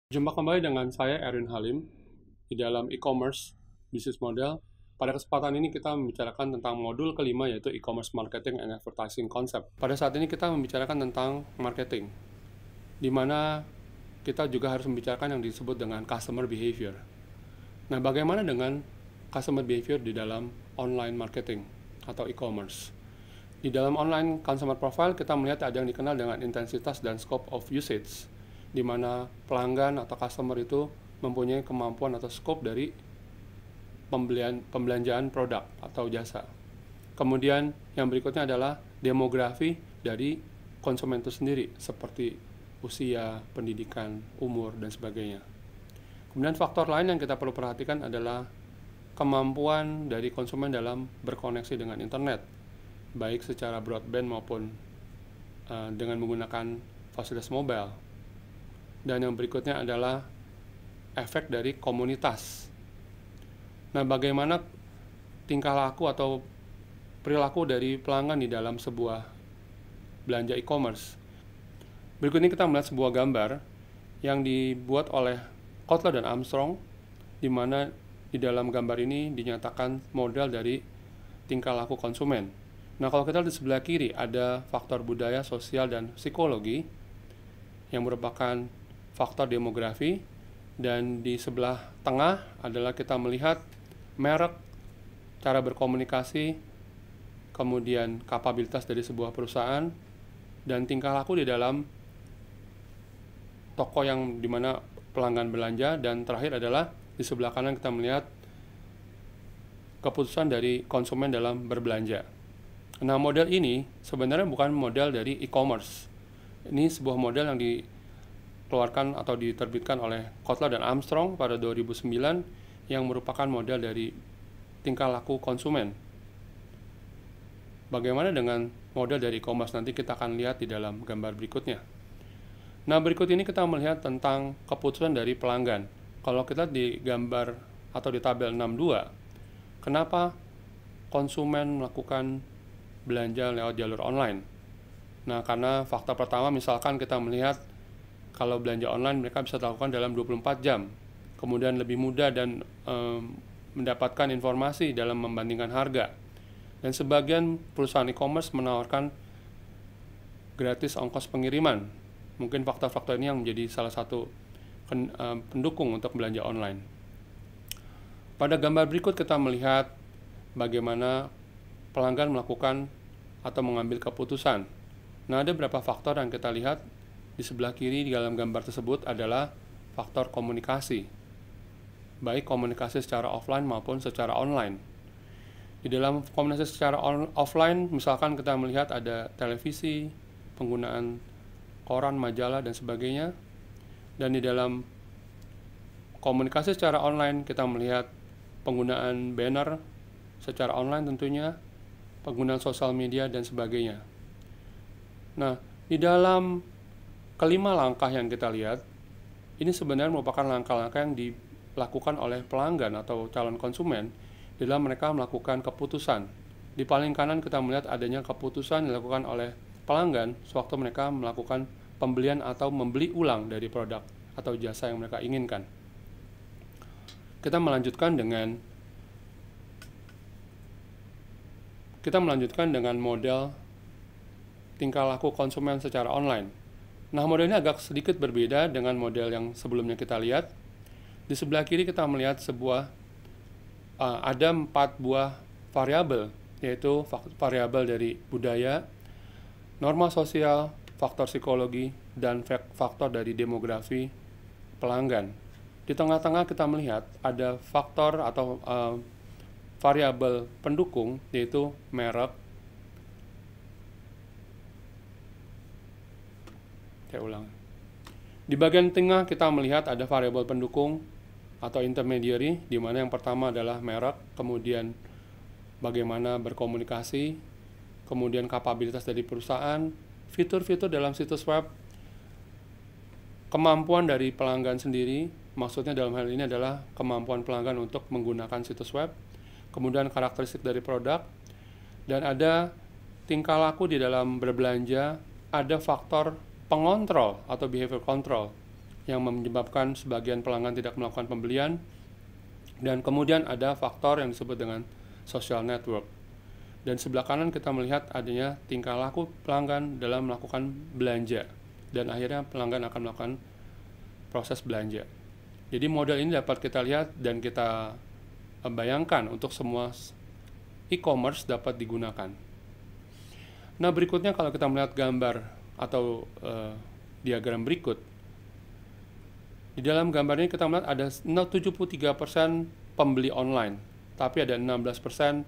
Jumpa kembali dengan saya Erwin Halim di dalam e-commerce business model. Pada kesempatan ini kita membicarakan tentang modul kelima, yaitu e-commerce marketing and advertising concept. Pada saat ini kita membicarakan tentang marketing, di mana kita juga harus membicarakan yang disebut dengan customer behavior. Nah, bagaimana dengan customer behavior di dalam online marketing atau e-commerce? Di dalam online consumer profile kita melihat ada yang dikenal dengan intensitas dan scope of usage, di mana pelanggan atau customer itu mempunyai kemampuan atau scope dari pembelanjaan produk atau jasa. Kemudian yang berikutnya adalah demografi dari konsumen itu sendiri, seperti usia, pendidikan, umur, dan sebagainya. Kemudian faktor lain yang kita perlu perhatikan adalah kemampuan dari konsumen dalam berkoneksi dengan internet, baik secara broadband maupun dengan menggunakan fasilitas mobile. Dan yang berikutnya adalah efek dari komunitas. Nah, bagaimana tingkah laku atau perilaku dari pelanggan di dalam sebuah belanja e-commerce? Berikut ini kita melihat sebuah gambar yang dibuat oleh Kotler dan Armstrong, di mana di dalam gambar ini dinyatakan model dari tingkah laku konsumen. Nah, kalau kita lihat di sebelah kiri ada faktor budaya, sosial, dan psikologi yang merupakan faktor demografi, dan di sebelah tengah adalah kita melihat merek, cara berkomunikasi, kemudian kapabilitas dari sebuah perusahaan, dan tingkah laku di dalam toko yang dimana pelanggan belanja, dan terakhir adalah di sebelah kanan kita melihat keputusan dari konsumen dalam berbelanja. Nah, model ini sebenarnya bukan model dari e-commerce. Ini sebuah model yang dikeluarkan atau diterbitkan oleh Kotler dan Armstrong pada 2009, yang merupakan model dari tingkah laku konsumen. Bagaimana dengan model dari e-commerce? Nanti kita akan lihat di dalam gambar berikutnya. Nah, berikut ini kita melihat tentang keputusan dari pelanggan. Kalau kita di gambar atau di tabel 62, kenapa konsumen melakukan belanja lewat jalur online? Nah, karena faktor pertama, misalkan kita melihat kalau belanja online mereka bisa dilakukan dalam 24 jam. Kemudian lebih mudah dan mendapatkan informasi dalam membandingkan harga. Dan sebagian perusahaan e-commerce menawarkan gratis ongkos pengiriman. Mungkin faktor-faktor ini yang menjadi salah satu pendukung untuk belanja online. Pada gambar berikut kita melihat bagaimana pelanggan melakukan atau mengambil keputusan. Nah, ada beberapa faktor yang kita lihat di sebelah kiri di dalam gambar tersebut adalah faktor komunikasi, baik komunikasi secara offline maupun secara online. Di dalam komunikasi secara offline, misalkan kita melihat ada televisi, penggunaan koran, majalah, dan sebagainya. Dan di dalam komunikasi secara online, kita melihat penggunaan banner secara online tentunya, penggunaan sosial media, dan sebagainya. Nah, di dalam kelima langkah yang kita lihat, ini sebenarnya merupakan langkah-langkah yang dilakukan oleh pelanggan atau calon konsumen dalam mereka melakukan keputusan. Di paling kanan kita melihat adanya keputusan dilakukan oleh pelanggan sewaktu mereka melakukan pembelian atau membeli ulang dari produk atau jasa yang mereka inginkan. Kita melanjutkan dengan model tingkah laku konsumen secara online. Nah, model ini agak sedikit berbeda dengan model yang sebelumnya kita lihat. Di sebelah kiri kita melihat ada 4 buah variabel, yaitu variabel dari budaya, norma sosial, faktor psikologi, dan faktor dari demografi pelanggan. Di tengah-tengah kita melihat ada faktor atau variabel pendukung, yaitu merek. Di bagian tengah kita melihat ada variabel pendukung atau intermediary, di mana yang pertama adalah merek, kemudian bagaimana berkomunikasi, kemudian kapabilitas dari perusahaan, fitur-fitur dalam situs web, kemampuan dari pelanggan sendiri, maksudnya dalam hal ini adalah kemampuan pelanggan untuk menggunakan situs web, kemudian karakteristik dari produk, dan ada tingkah laku di dalam berbelanja, ada faktor pengontrol atau behavior control. yang menyebabkan sebagian pelanggan tidak melakukan pembelian. Dan kemudian ada faktor yang disebut dengan social network. Dan sebelah kanan kita melihat adanya tingkah laku pelanggan dalam melakukan belanja. Dan akhirnya pelanggan akan melakukan proses belanja. Jadi model ini dapat kita lihat dan kita bayangkan untuk semua e-commerce dapat digunakan. Nah, berikutnya kalau kita melihat gambar atau diagram berikut, di dalam gambar ini kita melihat ada 73% pembeli online, tapi ada 16%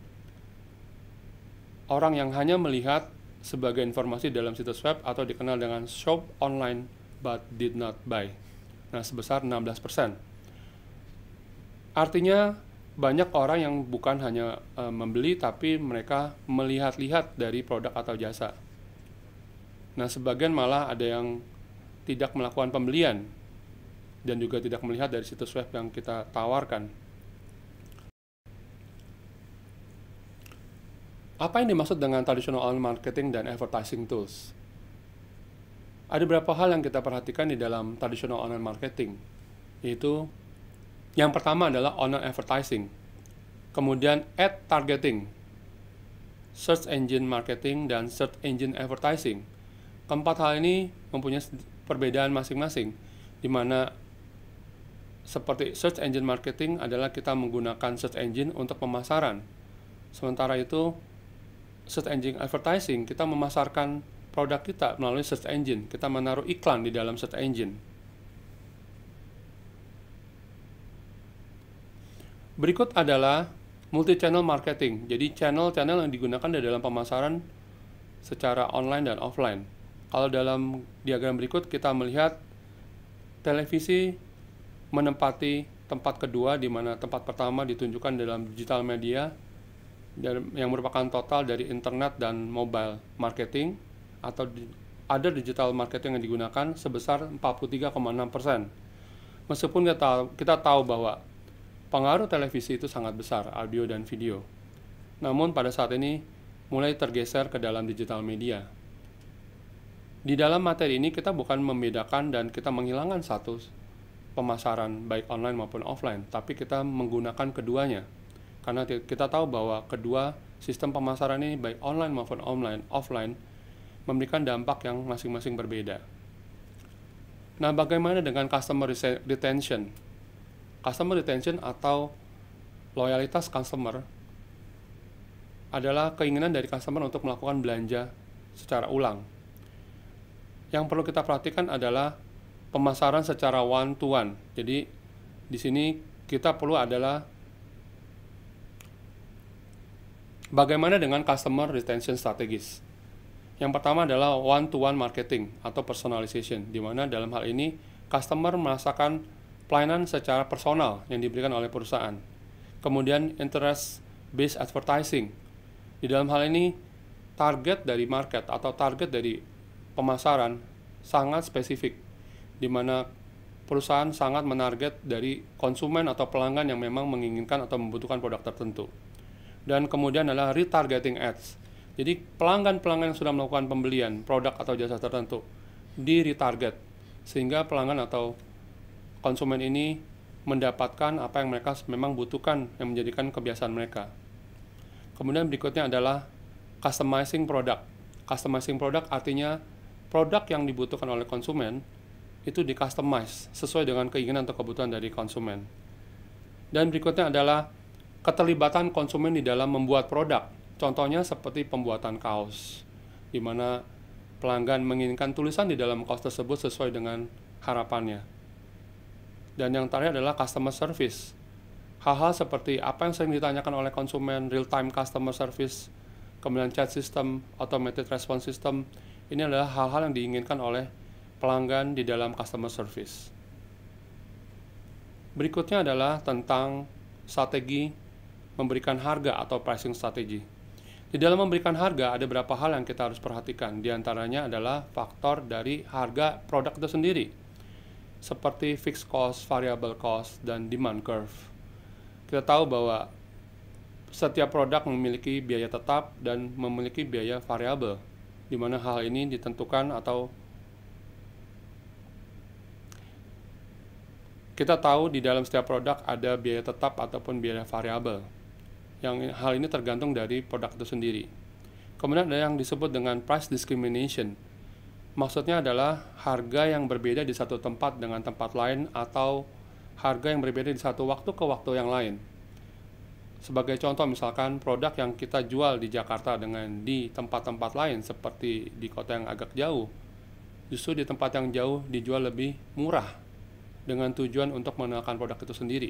orang yang hanya melihat sebagai informasi dalam situs web atau dikenal dengan shop online but did not buy. Nah, sebesar 16%. Artinya banyak orang yang bukan hanya membeli, tapi mereka melihat-lihat dari produk atau jasa. Nah, sebagian malah ada yang tidak melakukan pembelian dan juga tidak melihat dari situs web yang kita tawarkan. Apa yang dimaksud dengan traditional online marketing dan advertising tools? Ada beberapa hal yang kita perhatikan di dalam traditional online marketing, yaitu yang pertama adalah online advertising, kemudian ad targeting, search engine marketing, dan search engine advertising. Keempat hal ini mempunyai perbedaan masing-masing, di mana seperti search engine marketing adalah kita menggunakan search engine untuk pemasaran. Sementara itu, search engine advertising, kita memasarkan produk kita melalui search engine. Kita menaruh iklan di dalam search engine. Berikut adalah multi-channel marketing. Jadi channel-channel yang digunakan di dalam pemasaran secara online dan offline. Kalau dalam diagram berikut kita melihat televisi menempati tempat kedua, di mana tempat pertama ditunjukkan dalam digital media yang merupakan total dari internet dan mobile marketing atau other digital marketing yang digunakan sebesar 43,6%. Meskipun kita tahu bahwa pengaruh televisi itu sangat besar, audio dan video. Namun pada saat ini mulai tergeser ke dalam digital media. Di dalam materi ini kita bukan membedakan dan kita menghilangkan satu pemasaran baik online maupun offline, tapi kita menggunakan keduanya. Karena kita tahu bahwa kedua sistem pemasaran ini baik online maupun offline memberikan dampak yang masing-masing berbeda. Nah, bagaimana dengan customer retention? Customer retention atau loyalitas customer adalah keinginan dari customer untuk melakukan belanja secara ulang. Yang perlu kita perhatikan adalah pemasaran secara one to one. Jadi di sini kita perlu adalah bagaimana dengan customer retention strategis. Yang pertama adalah one to one marketing atau personalization, di mana dalam hal ini customer merasakan pelayanan secara personal yang diberikan oleh perusahaan. Kemudian interest based advertising. Di dalam hal ini target dari market atau target dari pemasaran sangat spesifik, di mana perusahaan sangat menarget dari konsumen atau pelanggan yang memang menginginkan atau membutuhkan produk tertentu. Dan kemudian adalah retargeting ads. Jadi pelanggan-pelanggan yang sudah melakukan pembelian produk atau jasa tertentu di retarget, sehingga pelanggan atau konsumen ini mendapatkan apa yang mereka memang butuhkan yang menjadikan kebiasaan mereka. Kemudian berikutnya adalah customizing product. Customizing product artinya produk yang dibutuhkan oleh konsumen itu di-customize sesuai dengan keinginan atau kebutuhan dari konsumen. Dan berikutnya adalah keterlibatan konsumen di dalam membuat produk. Contohnya seperti pembuatan kaos, di mana pelanggan menginginkan tulisan di dalam kaos tersebut sesuai dengan harapannya. Dan yang terakhir adalah customer service. Hal-hal seperti apa yang sering ditanyakan oleh konsumen, real-time customer service, kemudian chat system, automated response system, ini adalah hal-hal yang diinginkan oleh pelanggan di dalam customer service. Berikutnya adalah tentang strategi memberikan harga atau pricing strategy. Di dalam memberikan harga ada beberapa hal yang kita harus perhatikan. Di antaranya adalah faktor dari harga produk itu sendiri, seperti fixed cost, variable cost, dan demand curve. Kita tahu bahwa setiap produk memiliki biaya tetap dan memiliki biaya variabel, di mana hal ini ditentukan atau Kita tahu di dalam setiap produk ada biaya tetap ataupun biaya variabel. Yang hal ini tergantung dari produk itu sendiri. Kemudian ada yang disebut dengan price discrimination. Maksudnya adalah harga yang berbeda di satu tempat dengan tempat lain atau harga yang berbeda di satu waktu ke waktu yang lain. Sebagai contoh misalkan produk yang kita jual di Jakarta dengan di tempat-tempat lain seperti di kota yang agak jauh, justru di tempat yang jauh dijual lebih murah dengan tujuan untuk mengenalkan produk itu sendiri.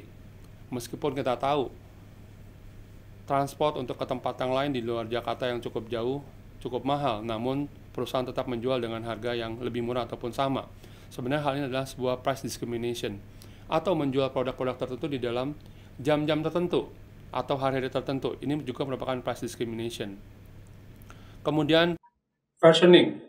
Meskipun kita tahu transport untuk ke tempat yang lain di luar Jakarta yang cukup jauh, cukup mahal, namun perusahaan tetap menjual dengan harga yang lebih murah ataupun sama. Sebenarnya hal ini adalah sebuah price discrimination, atau menjual produk-produk tertentu di dalam jam-jam tertentu atau hari-hari tertentu. Ini juga merupakan price discrimination. Kemudian versioning.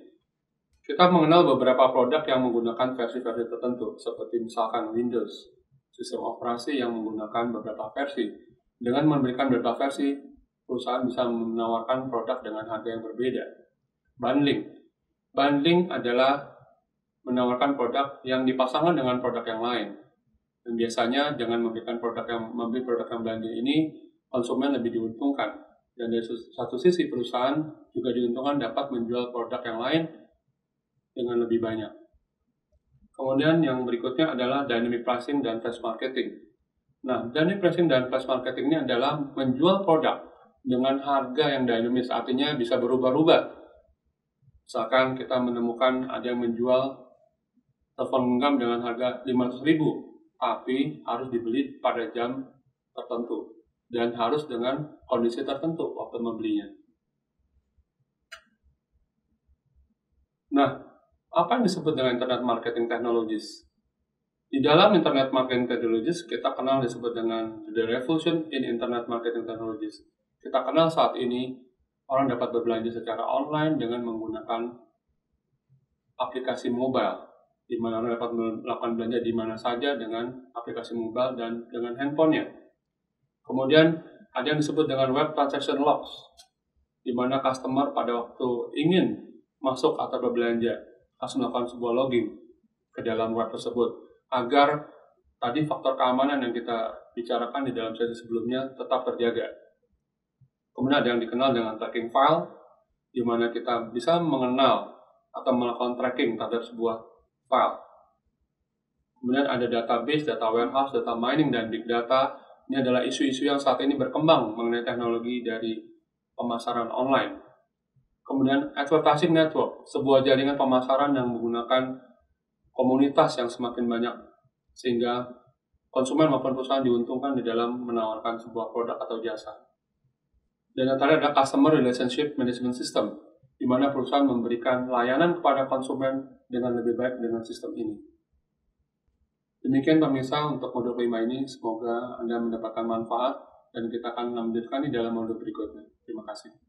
Kita mengenal beberapa produk yang menggunakan versi-versi tertentu, seperti misalkan Windows, sistem operasi yang menggunakan beberapa versi. Dengan memberikan beberapa versi, perusahaan bisa menawarkan produk dengan harga yang berbeda. Bundling. Bundling adalah menawarkan produk yang dipasangkan dengan produk yang lain. Dan biasanya dengan membeli produk yang bundling ini, konsumen lebih diuntungkan. Dan dari satu sisi perusahaan juga diuntungkan dapat menjual produk yang lain dengan lebih banyak. Kemudian yang berikutnya adalah dynamic pricing dan flash marketing. Nah, dynamic pricing dan flash marketing ini adalah menjual produk dengan harga yang dinamis, artinya bisa berubah-ubah. Misalkan kita menemukan ada yang menjual telepon genggam dengan harga 500.000, tapi harus dibeli pada jam tertentu dan harus dengan kondisi tertentu waktu membelinya. Nah, apa yang disebut dengan Internet Marketing Technologies? Di dalam Internet Marketing Technologies, kita kenal disebut dengan The Revolution in Internet Marketing Technologies. Kita kenal saat ini, orang dapat berbelanja secara online dengan menggunakan aplikasi mobile, di mana orang dapat melakukan belanja di mana saja dengan aplikasi mobile dan dengan handphonenya. Kemudian, ada yang disebut dengan Web Transaction Logs, di mana customer pada waktu ingin masuk atau berbelanja, harus melakukan sebuah login ke dalam web tersebut agar tadi faktor keamanan yang kita bicarakan di dalam sesi sebelumnya tetap terjaga. Kemudian ada yang dikenal dengan tracking file, di mana kita bisa mengenal atau melakukan tracking terhadap sebuah file. Kemudian ada database, data warehouse, data mining, dan big data. Ini adalah isu-isu yang saat ini berkembang mengenai teknologi dari pemasaran online. Kemudian advertising network, sebuah jaringan pemasaran yang menggunakan komunitas yang semakin banyak, sehingga konsumen maupun perusahaan diuntungkan di dalam menawarkan sebuah produk atau jasa. Dan yang terakhir ada Customer Relationship Management System, di mana perusahaan memberikan layanan kepada konsumen dengan lebih baik dengan sistem ini. Demikian pemirsa untuk modul 5 ini, semoga Anda mendapatkan manfaat dan kita akan melanjutkan di dalam modul berikutnya. Terima kasih.